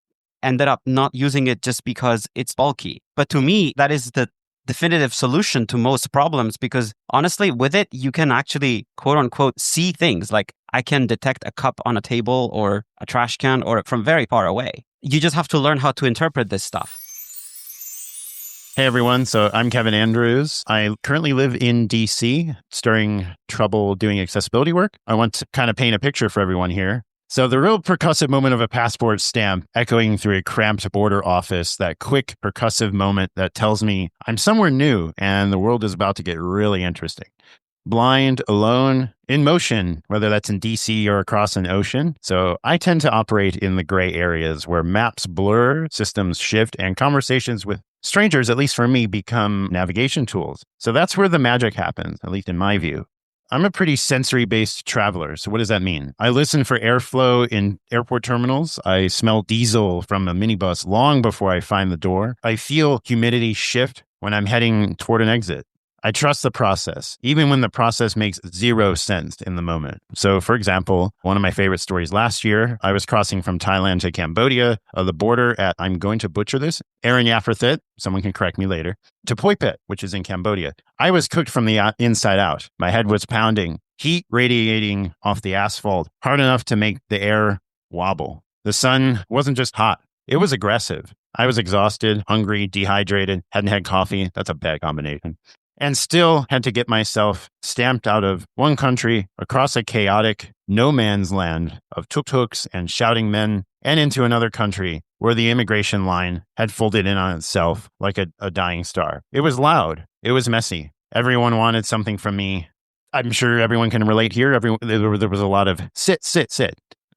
ended up not using it just because it's bulky. But to me, that is the definitive solution to most problems, because honestly, with it, you can actually, quote unquote, see things. Like I can detect a cup on a table or a trash can or from very far away. You just have to learn how to interpret this stuff. Hey everyone, so I'm Kevin Andrews. I currently live in DC, stirring trouble doing accessibility work. I want to kind of paint a picture for everyone here. So the real percussive moment of a passport stamp echoing through a cramped border office, that quick percussive moment that tells me I'm somewhere new and the world is about to get really interesting. Blind, alone, in motion, whether that's in DC or across an ocean. So I tend to operate in the gray areas where maps blur, systems shift, and conversations with strangers, at least for me, become navigation tools. So that's where the magic happens, at least in my view. I'm a pretty sensory-based traveler. So what does that mean? I listen for airflow in airport terminals. I smell diesel from a minibus long before I find the door. I feel humidity shift when I'm heading toward an exit. I trust the process, even when the process makes zero sense in the moment. So, for example, one of my favorite stories last year, I was crossing from Thailand to Cambodia, the border at, I'm going to butcher this, Aranyaprathet, someone can correct me later, to Poipet, which is in Cambodia. I was cooked from the inside out. My head was pounding, heat radiating off the asphalt, hard enough to make the air wobble. The sun wasn't just hot, it was aggressive. I was exhausted, hungry, dehydrated, hadn't had coffee. That's a bad combination. And still had to get myself stamped out of one country across a chaotic no man's land of tuk-tuks and shouting men and into another country where the immigration line had folded in on itself like a dying star. It was loud. It was messy. Everyone wanted something from me. I'm sure everyone can relate here. There was a lot of sit.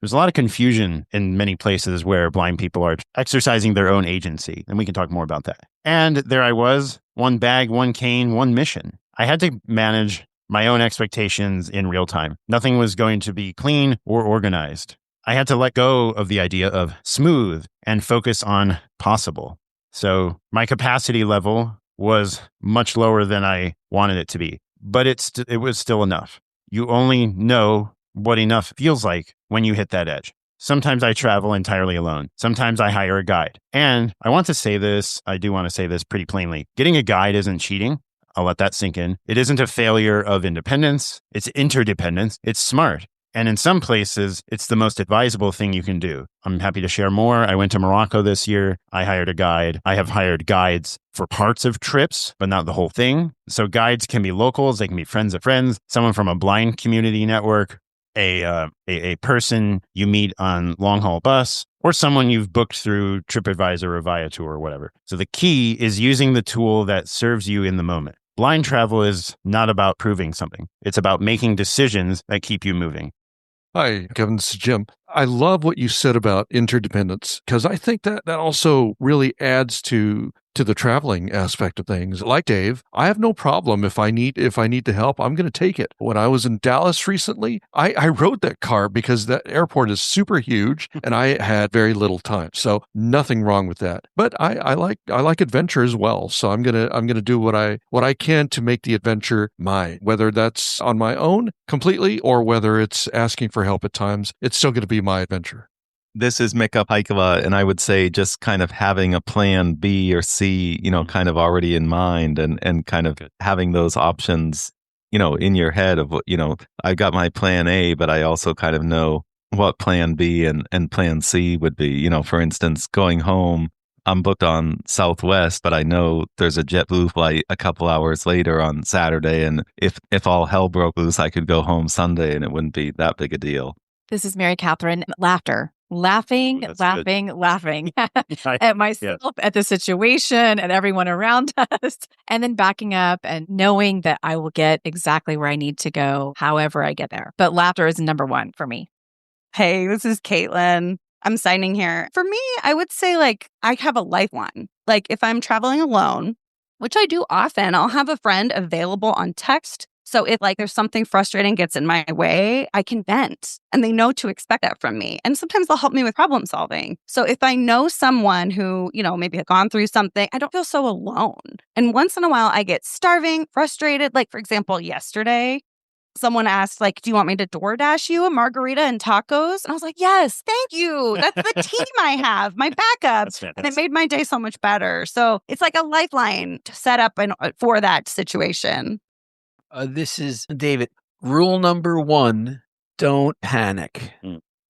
There's a lot of confusion in many places where blind people are exercising their own agency, and we can talk more about that. And there I was, one bag, one cane, one mission. I had to manage my own expectations in real time. Nothing was going to be clean or organized. I had to let go of the idea of smooth and focus on possible. So my capacity level was much lower than I wanted it to be, but it was still enough. You only know what enough feels like when you hit that edge. Sometimes I travel entirely alone. Sometimes I hire a guide. And I do want to say this pretty plainly. Getting a guide isn't cheating. I'll let that sink in. It isn't a failure of independence. It's interdependence. It's smart. And in some places, it's the most advisable thing you can do. I'm happy to share more. I went to Morocco this year. I hired a guide. I have hired guides for parts of trips, but not the whole thing. So guides can be locals. They can be friends of friends, someone from a blind community network, a person you meet on long haul bus, or someone you've booked through TripAdvisor or Viator or whatever. So the key is using the tool that serves you in the moment. Blind travel is not about proving something. It's about making decisions that keep you moving. Hi, Kevin. This is Jim. I love what you said about interdependence, because I think that also really adds to the traveling aspect of things. Like Dave, I have no problem if I need the help, I'm going to take it. When I was in Dallas recently, I rode that car because that airport is super huge and I had very little time. So nothing wrong with that. But I like adventure as well. So I'm gonna do what I can to make the adventure mine, whether that's on my own completely or whether it's asking for help at times. It's still going to be my adventure. This is Mika Paikala, and I would say just kind of having a plan B or C, kind of already in mind and kind of having those options, in your head of what, I got my plan A, but I also kind of know what plan B and plan C would be. For instance, going home, I'm booked on Southwest, but I know there's a JetBlue flight a couple hours later on Saturday. And if all hell broke loose, I could go home Sunday and it wouldn't be that big a deal. This is Mary Catherine. Laughing at myself, at the situation, at everyone around us, and then backing up and knowing that I will get exactly where I need to go, however I get there. But laughter is number one for me. Hey, this is Caitlin. I'm signing here. For me, I would say I have a lifeline. If I'm traveling alone, which I do often, I'll have a friend available on text, So if like there's something frustrating gets in my way, I can vent and they know to expect that from me. And sometimes they'll help me with problem solving. So if I know someone who, maybe had gone through something, I don't feel so alone. And once in a while I get starving, frustrated. Like for example, yesterday, someone asked, like, do you want me to DoorDash you a margarita and tacos? And I was like, yes, thank you. That's the team I have, my backup. And it made my day so much better. So it's like a lifeline to set up for that situation. This is David. Rule number 1, don't panic.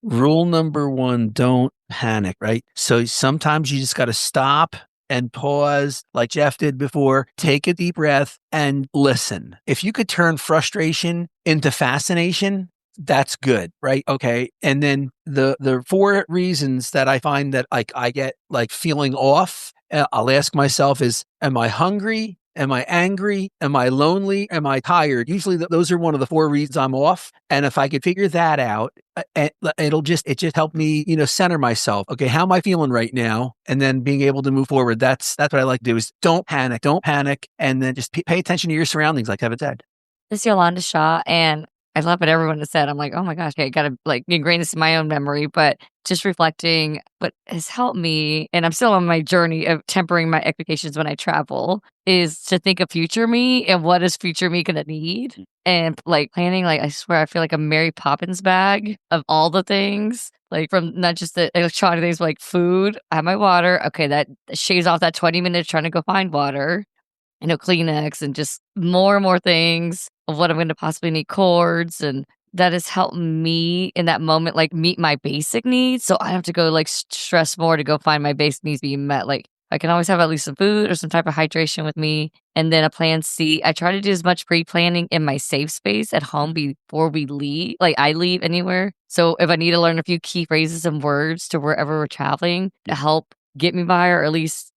Rule number 1, don't panic, right? So sometimes you just got to stop and pause like Jeff did before, take a deep breath and listen. If you could turn frustration into fascination, that's good, right? Okay. And then the 4 reasons that I find that like I get like feeling off, I'll ask myself is, am I hungry? Am I angry? Am I lonely? Am I tired? Usually those are one of the 4 reasons I'm off. And if I could figure that out, it just help me, center myself. Okay, how am I feeling right now? And then being able to move forward. That's what I like to do is don't panic, and then just pay attention to your surroundings, like Kevin said. This is Yolanda Shaw, and I love what everyone has said. I'm like, oh my gosh, I gotta like ingrain this in my own memory. But just reflecting, what has helped me, and I'm still on my journey of tempering my expectations when I travel, is to think of future me and what is future me gonna need, and like planning. Like I swear, I feel like a Mary Poppins bag of all the things. Like from not just the electronic things, but like food. I have my water. Okay, that shaves off that 20 minutes trying to go find water. Kleenex and just more and more things of what I'm going to possibly need, cords. And that has helped me in that moment, like meet my basic needs. So I don't have to go like stress more to go find my basic needs being met. Like I can always have at least some food or some type of hydration with me. And then a plan C. I try to do as much pre-planning in my safe space at home before we leave. Like I leave anywhere. So if I need to learn a few key phrases and words to wherever we're traveling to help get me by, or at least,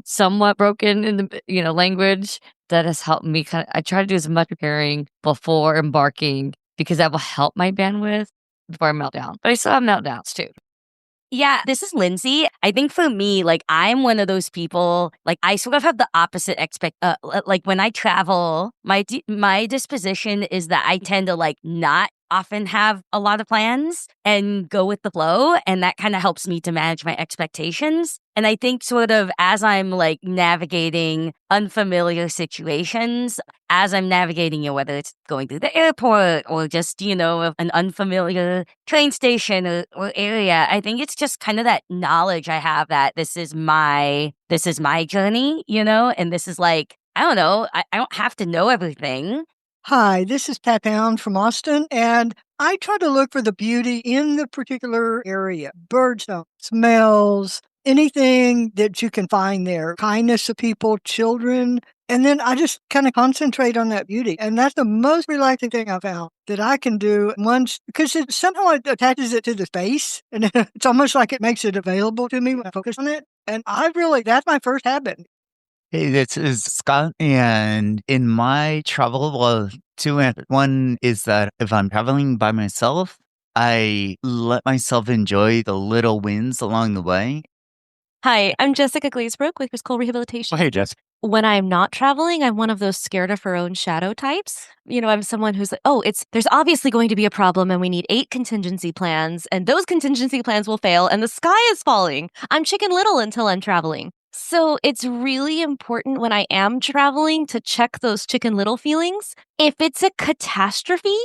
somewhat broken in the, language, that has helped me I try to do as much preparing before embarking because that will help my bandwidth before I melt down. But I still have meltdowns too. Yeah, this is Lindsay. I think for me, like I'm one of those people, like I sort of have the opposite like when I travel, my disposition is that I tend to like not often have a lot of plans and go with the flow, and that kind of helps me to manage my expectations. And I think sort of as I'm like navigating unfamiliar situations, as I'm navigating, whether it's going through the airport or just, an unfamiliar train station or area, I think it's just kind of that knowledge I have that this is my journey, and this is like, I don't know, I don't have to know everything. Hi, this is Pat Pound from Austin, and I try to look for the beauty in the particular area. Bird sound, smells, anything that you can find there. Kindness of people, children. And then I just kind of concentrate on that beauty. And that's the most relaxing thing I found that I can do once, because it somehow it attaches it to the space. And it's almost like it makes it available to me when I focus on it. And that's my first habit. Hey, this is Scott, and in my travel, well, 2 answers. One is that if I'm traveling by myself, I let myself enjoy the little wins along the way. Hi, I'm Jessica Glazebrook with Physical Rehabilitation. Oh, hey, Jess. When I'm not traveling, I'm one of those scared of her own shadow types. I'm someone who's like, there's obviously going to be a problem and we need 8 contingency plans, and those contingency plans will fail and the sky is falling. I'm Chicken Little until I'm traveling. So it's really important when I am traveling to check those Chicken Little feelings. If it's a catastrophe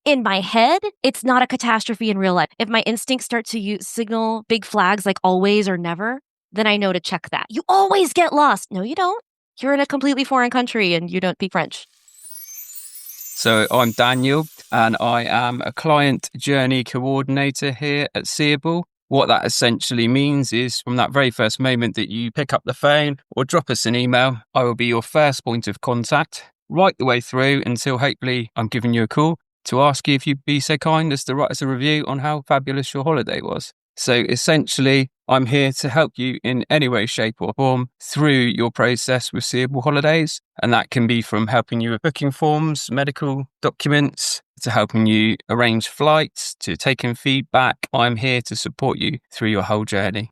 in my head, it's not a catastrophe in real life. If my instincts start to signal big flags like always or never, then I know to check that. You always get lost. No, you don't. You're in a completely foreign country and you don't speak French. So I'm Daniel, and I am a client journey coordinator here at Seeable. What that essentially means is from that very first moment that you pick up the phone or drop us an email, I will be your first point of contact right the way through until hopefully I'm giving you a call to ask you if you'd be so kind as to write us a review on how fabulous your holiday was. So essentially, I'm here to help you in any way, shape or form through your process with Seeable Holidays. And that can be from helping you with booking forms, medical documents, to helping you arrange flights, to taking feedback. I'm here to support you through your whole journey.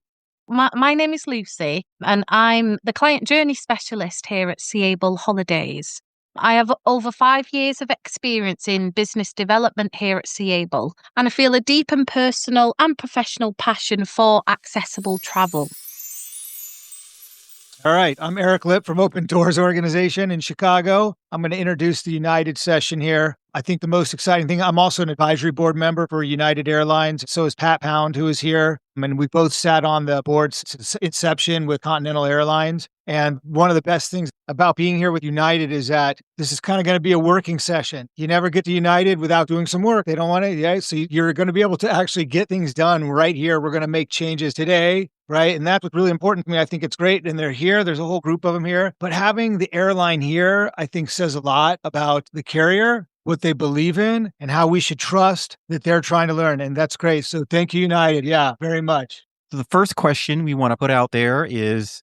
My name is Lucy, and I'm the client journey specialist here at Seeable Holidays. I have over 5 years of experience in business development here at Seable, and I feel a deep and personal and professional passion for accessible travel. All right, I'm Eric Lipp from Open Doors Organization in Chicago. I'm going to introduce the United session here. I think the most exciting thing, I'm also an advisory board member for United Airlines. So is Pat Pound, who is here. I mean, we both sat on the board since inception with Continental Airlines. And one of the best things about being here with United is that this is kind of going to be a working session. You never get to United without doing some work. They don't want to, yeah. So you're going to be able to actually get things done right here. We're going to make changes today, right? And that's what's really important to me. I think it's great. And they're here. There's a whole group of them here. But having the airline here, I think says a lot about the carrier, what they believe in, and how we should trust that they're trying to learn. And that's great. So thank you, United. Yeah, very much. So the first question we want to put out there is,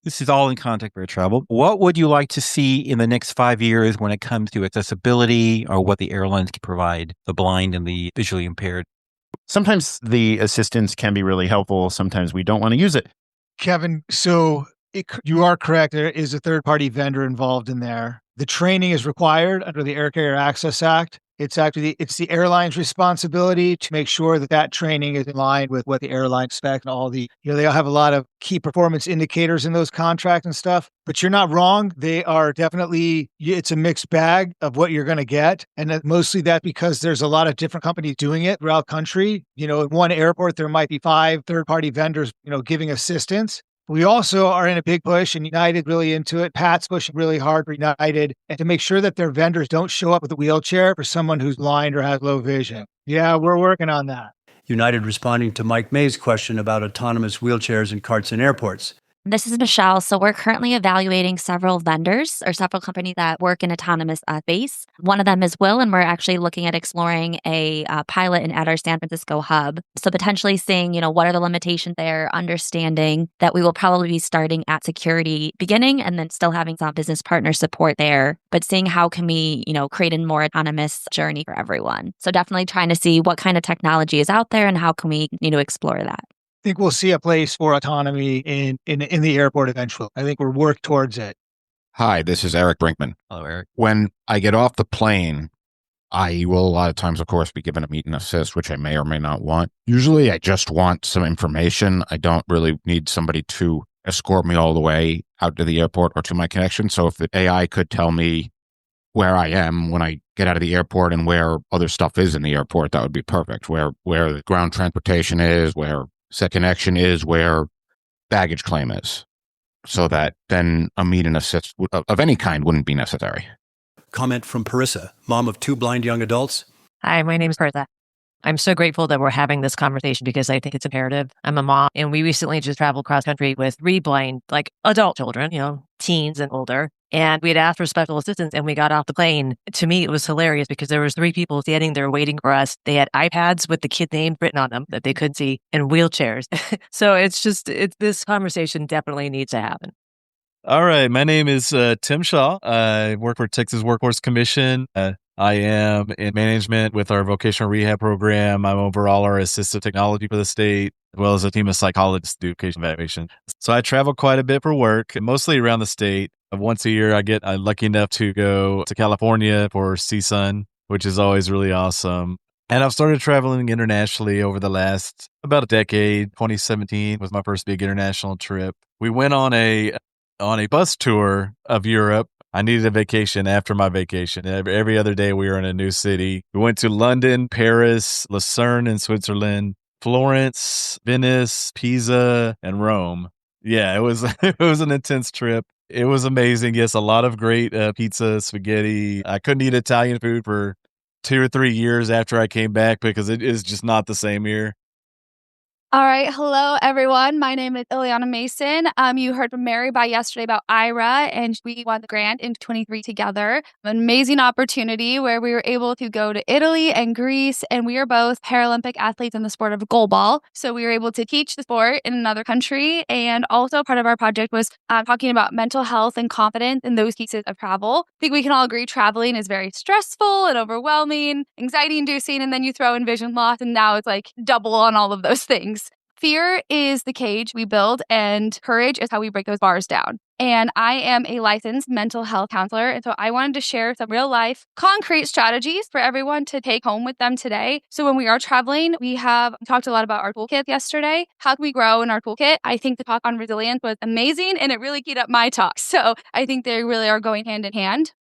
this is all in contact air travel. What would you like to see in the next 5 years when it comes to accessibility or what the airlines can provide the blind and the visually impaired? Sometimes the assistance can be really helpful. Sometimes we don't want to use it. Kevin, so you are correct. There is a third-party vendor involved in there. The training is required under the Air Carrier Access Act. It's the airline's responsibility to make sure that that training is in line with what the airline expects and all the, they all have a lot of key performance indicators in those contracts and stuff. But you're not wrong. They are definitely, it's a mixed bag of what you're going to get. And mostly that because there's a lot of different companies doing it throughout country. In one airport, there might be 5 third-party vendors, giving assistance. We also are in a big push, and United really into it. Pat's pushing really hard for United and to make sure that their vendors don't show up with a wheelchair for someone who's blind or has low vision. Yeah, we're working on that. United responding to Mike May's question about autonomous wheelchairs and carts in airports. This is Michelle. So we're currently evaluating several vendors or several companies that work in autonomous space. One of them is Will, and we're actually looking at exploring a pilot at our San Francisco hub. So potentially seeing, what are the limitations there, understanding that we will probably be starting at security beginning and then still having some business partner support there, but seeing how can we, create a more autonomous journey for everyone. So definitely trying to see what kind of technology is out there and how can we, explore that. I think we'll see a place for autonomy in the airport eventually. I think we're working towards it. Hi, this is Eric Brinkman. Hello, Eric. When I get off the plane, I will a lot of times, of course, be given a meet and assist, which I may or may not want. Usually I just want some information. I don't really need somebody to escort me all the way out to the airport or to my connection. So if the AI could tell me where I am when I get out of the airport and where other stuff is in the airport, that would be perfect. Where the ground transportation is, where set connection is, where baggage claim is, so that then a meet and assist of any kind wouldn't be necessary. Comment from Parissa, mom of 2 blind young adults. Hi, my name is Parissa. I'm so grateful that we're having this conversation because I think it's imperative. I'm a mom, and we recently just traveled cross country with 3 blind, adult children, teens and older. And we had asked for special assistance and we got off the plane. To me, it was hilarious because there was 3 people standing there waiting for us. They had iPads with the kid name written on them that they couldn't see and wheelchairs. So this conversation definitely needs to happen. All right. My name is Tim Shaw. I work for Texas Workforce Commission. I am in management with our vocational rehab program. I'm overall our assistive technology for the state, as well as a team of psychologists do vocational evaluation. So I travel quite a bit for work, mostly around the state. Once a year, I'm lucky enough to go to California for CSUN, which is always really awesome. And I've started traveling internationally over the last about a decade. 2017 was my first big international trip. We went on a bus tour of Europe. I needed a vacation after my vacation. Every other day we were in a new city. We went to London, Paris, Lucerne in Switzerland, Florence, Venice, Pisa, and Rome. Yeah, it was an intense trip. It was amazing. Yes, a lot of great pizza, spaghetti. I couldn't eat Italian food for 2 or 3 years after I came back because it is just not the same here. All right. Hello, everyone. My name is Ileana Mason. You heard from Mary by yesterday about IRA, and we won the grant in 23 together. An amazing opportunity where we were able to go to Italy and Greece, and we are both Paralympic athletes in the sport of goalball. So we were able to teach the sport in another country. And also part of our project was talking about mental health and confidence in those pieces of travel. I think we can all agree traveling is very stressful and overwhelming, anxiety inducing, and then you throw in vision loss, and now it's like double on all of those things. Fear is the cage we build, and courage is how we break those bars down. and I am a licensed mental health counselor. And so I wanted to share some real life concrete strategies for everyone to take home with them today. So when we are traveling, we talked a lot about our toolkit yesterday. How can we grow in our toolkit? I think the talk on resilience was amazing and it really keyed up my talk. So I think they really are going hand in hand.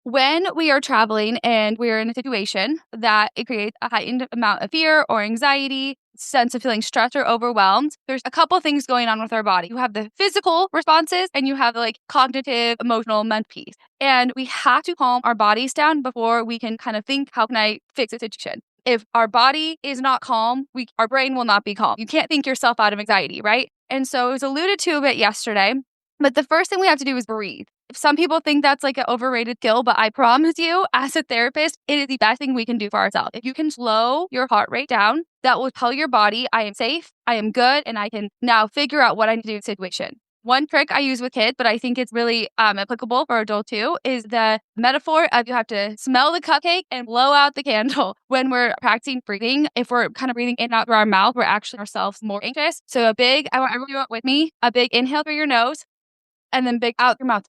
When we are traveling and we're in a situation that it creates a heightened amount of fear or anxiety, sense of feeling stressed or overwhelmed, there's a couple things going on with our body. You have the physical responses and you have like cognitive, emotional, mental piece. And we have to calm our bodies down before we can kind of think, how can I fix a situation? If our body is not calm, our brain will not be calm. You can't think yourself out of anxiety, right? And so it was alluded to a bit yesterday, but the first thing we have to do is breathe. Some people think that's like an overrated skill, but I promise you, as a therapist, it is the best thing we can do for ourselves. If you can slow your heart rate down, that will tell your body, I am safe, I am good, and I can now figure out what I need to do in the situation. One trick I use with kids, but I think it's really applicable for adults too, is the metaphor of you have to smell the cupcake and blow out the candle. When we're practicing breathing, if we're kind of breathing in and out through our mouth, we're actually ourselves more anxious. So I want everyone with me, a big inhale through your nose and then big out your mouth.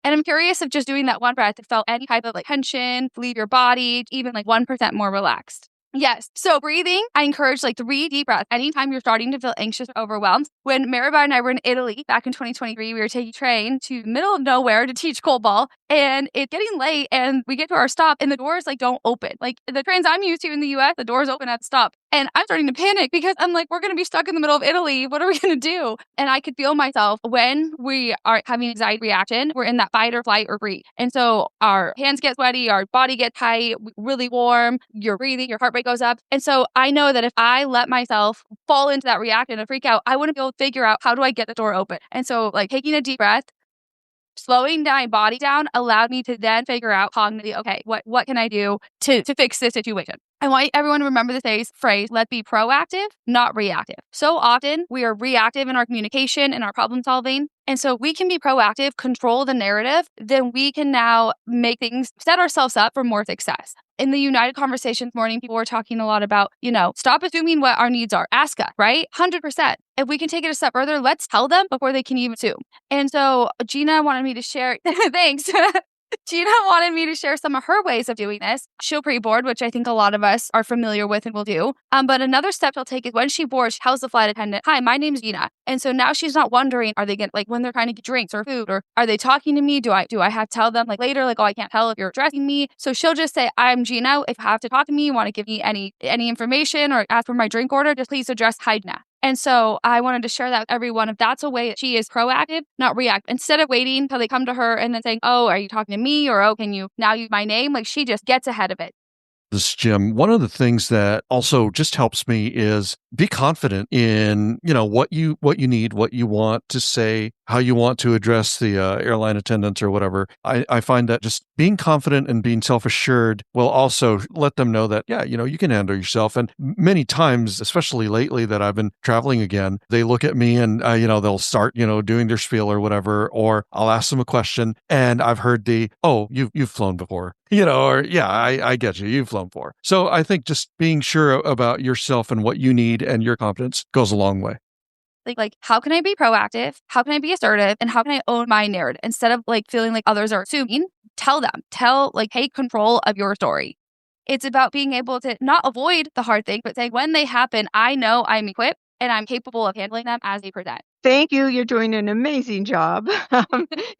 And I'm curious if just doing that one breath, it felt any type of like tension, leave your body, even like 1% more relaxed. Yes. So breathing, I encourage like 3 deep breaths anytime you're starting to feel anxious or overwhelmed. When Maribel and I were in Italy back in 2023, we were taking a train to the middle of nowhere to teach cold ball, and it's getting late and we get to our stop and the doors like don't open. Like the trains I'm used to in the US, the doors open at the stop. And I'm starting to panic because I'm like, we're going to be stuck in the middle of Italy. What are we going to do? And I could feel myself when we are having anxiety reaction, we're in that fight or flight or freeze. And so our hands get sweaty, our body gets tight, really warm, you're breathing, your heart rate goes up. And so I know that if I let myself fall into that reaction and freak out, I wouldn't be able to figure out, how do I get the door open? And so like taking a deep breath, slowing my body down allowed me to then figure out cognitively, okay, what can I do to fix this situation? I want everyone to remember the phrase, let's be proactive, not reactive. So often we are reactive in our communication and our problem solving. And so we can be proactive, control the narrative, then we can now set ourselves up for more success. In the United Conversation this morning, people were talking a lot about, stop assuming what our needs are. Ask us, right? 100%. If we can take it a step further, let's tell them before they can even assume. And so Gina wanted me to share, thanks. Gina wanted me to share some of her ways of doing this. She'll pre-board, which I think a lot of us are familiar with and will do. But another step she'll take is when she boards, she tells the flight attendant, hi, my name's Gina. And so now she's not wondering, are they when they're trying to get drinks or food, or are they talking to me? Do I have to tell them later, oh, I can't tell if you're addressing me. So she'll just say, I'm Gina. If you have to talk to me, you want to give me any information or ask for my drink order, just please address hi Gina. And so I wanted to share that with everyone. If that's a way that she is proactive, not reactive. Instead of waiting until they come to her and then saying, oh, are you talking to me? Or, oh, can you now use my name? She just gets ahead of it. This is Jim. One of the things that also just helps me is be confident in, what you need, what you want to say, how you want to address the airline attendants or whatever. I find that just being confident and being self-assured will also let them know that, you can handle yourself. And many times, especially lately that I've been traveling again, they look at me and, they'll start, doing their spiel or whatever, or I'll ask them a question and I've heard you've flown before, or I get you, you've flown before. So I think just being sure about yourself and what you need and your confidence goes a long way. Like, how can I be proactive? How can I be assertive? And how can I own my narrative? Instead of feeling like others are assuming, tell them, take control of your story. It's about being able to not avoid the hard thing, but say when they happen, I know I'm equipped and I'm capable of handling them as they present. Thank you. You're doing an amazing job.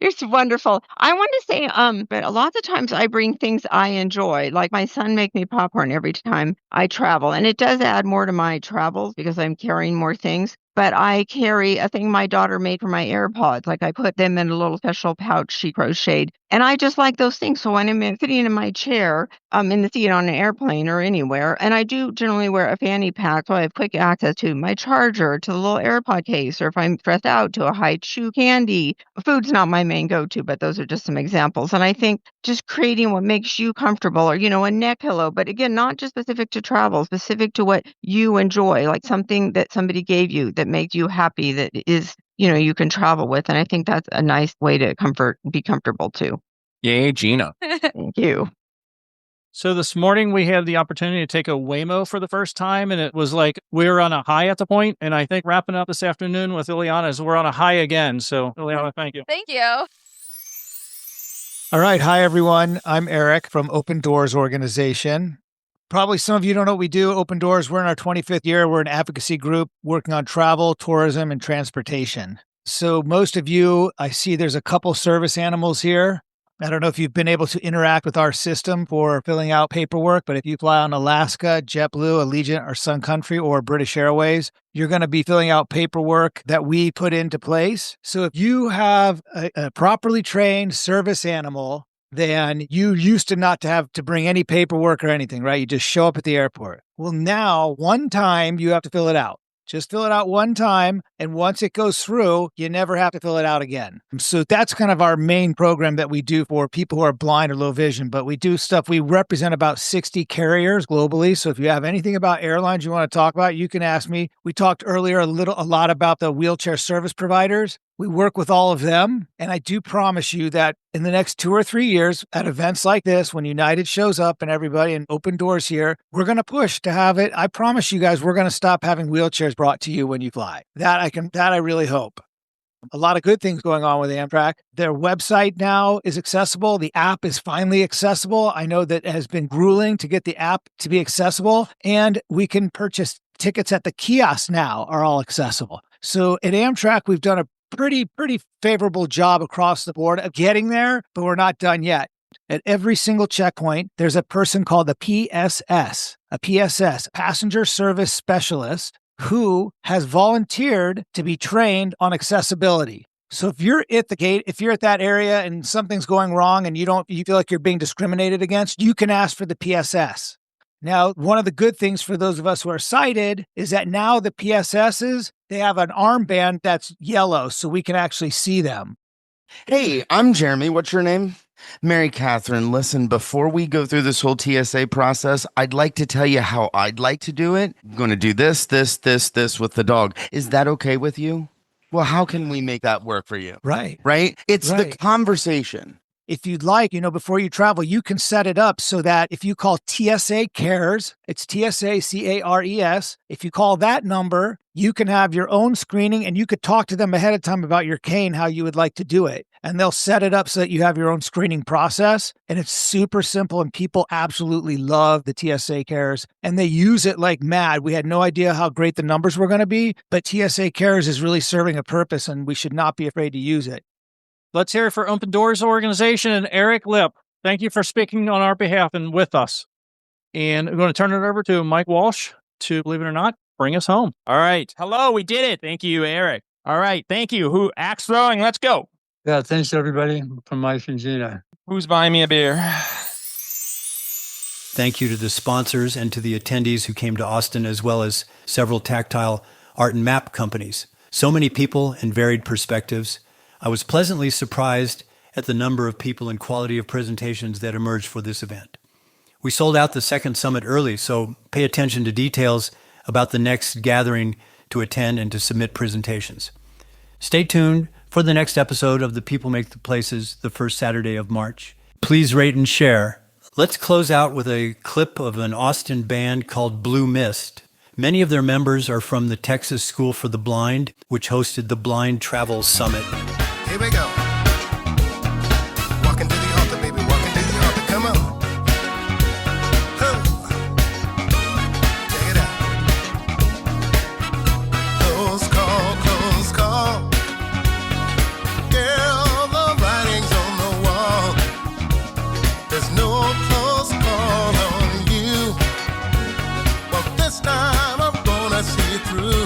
You're wonderful. I want to say, but a lot of times I bring things I enjoy. Like my son makes me popcorn every time I travel, and it does add more to my travels because I'm carrying more things. But I carry a thing my daughter made for my AirPods. I put them in a little special pouch she crocheted. And I just like those things. So when I'm sitting in my chair, in the seat on an airplane or anywhere, and I do generally wear a fanny pack, so I have quick access to my charger, to the little AirPod case, or if I'm stressed out, to a hide chew candy. Food's not my main go-to, but those are just some examples. And I think just creating what makes you comfortable, or, a neck pillow, but again, not just specific to travel, specific to what you enjoy, like something that somebody gave you that makes you happy, that is, you can travel with. And I think that's a nice way to be comfortable too. Yay, Gina. Thank you. So this morning we had the opportunity to take a Waymo for the first time, and it was like we were on a high at the point. And I think wrapping up this afternoon with Ileana is we're on a high again. So Ileana, thank you. Thank you. All right. Hi, everyone. I'm Eric from Open Doors Organization. Probably some of you don't know what we do. Open Doors, we're in our 25th year. We're an advocacy group working on travel, tourism, and transportation. So most of you, I see there's a couple service animals here. I don't know if you've been able to interact with our system for filling out paperwork, but if you fly on Alaska, JetBlue, Allegiant, or Sun Country, or British Airways, you're going to be filling out paperwork that we put into place. So if you have a properly trained service animal, then you used to not to have to bring any paperwork or anything, right? You just show up at the airport. Well, now, one time you have to fill it out. Just fill it out one time, and once it goes through, you never have to fill it out again. So that's kind of our main program that we do for people who are blind or low vision, but we do stuff. We represent about 60 carriers globally, so if you have anything about airlines you want to talk about, you can ask me. We talked earlier a lot about the wheelchair service providers. We work with all of them, and I do promise you that in the next 2 or 3 years at events like this, when United shows up and everybody and Open Doors here, we're going to push to have it. I promise you guys, we're going to stop having wheelchairs brought to you when you fly. That I really hope. A lot of good things going on with Amtrak. Their website now is accessible. The app is finally accessible. I know that it has been grueling to get the app to be accessible, and we can purchase tickets at the kiosk now are all accessible. So at Amtrak, we've done a pretty favorable job across the board of getting there, but we're not done yet. At every single checkpoint, there's a person called a PSS, Passenger Service Specialist, who has volunteered to be trained on accessibility. So if you're at the gate, if you're at that area and something's going wrong and you feel like you're being discriminated against, you can ask for the PSS. Now, one of the good things for those of us who are sighted is that now the PSSs, they have an armband that's yellow, so we can actually see them. Hey, I'm Jeremy. What's your name? Mary Catherine, listen, before we go through this whole TSA process, I'd like to tell you how I'd like to do it. I'm going to do this with the dog. Is that okay with you? Well, how can we make that work for you? Right. It's the conversation. If you'd like, before you travel, you can set it up so that if you call TSA Cares, it's TSA CARES. If you call that number, you can have your own screening and you could talk to them ahead of time about your cane, how you would like to do it. And they'll set it up so that you have your own screening process. And it's super simple and people absolutely love the TSA Cares and they use it like mad. We had no idea how great the numbers were going to be, but TSA Cares is really serving a purpose and we should not be afraid to use it. Let's hear it for Open Doors Organization and Eric Lipp. Thank you for speaking on our behalf and with us. And I'm going to turn it over to Mike Walsh to, believe it or not, bring us home. All right. Hello, we did it. Thank you, Eric. All right. Thank you. Who axe throwing? Let's go. Yeah, thanks everybody from Mike and Gina. Who's buying me a beer? Thank you to the sponsors and to the attendees who came to Austin, as well as several tactile art and map companies. So many people and varied perspectives. I was pleasantly surprised at the number of people and quality of presentations that emerged for this event. We sold out the second summit early, so pay attention to details about the next gathering to attend and to submit presentations. Stay tuned for the next episode of the People Make the Places, the first Saturday of March. Please rate and share. Let's close out with a clip of an Austin band called Blue Mist. Many of their members are from the Texas School for the Blind, which hosted the Blind Travel Summit. Here we go. Walking to the altar, baby, walking to the altar. Come on. Oh. Check it out. Close call, close call. Girl, the writing's on the wall. There's no close call on you. Well, this time I'm gonna see it through.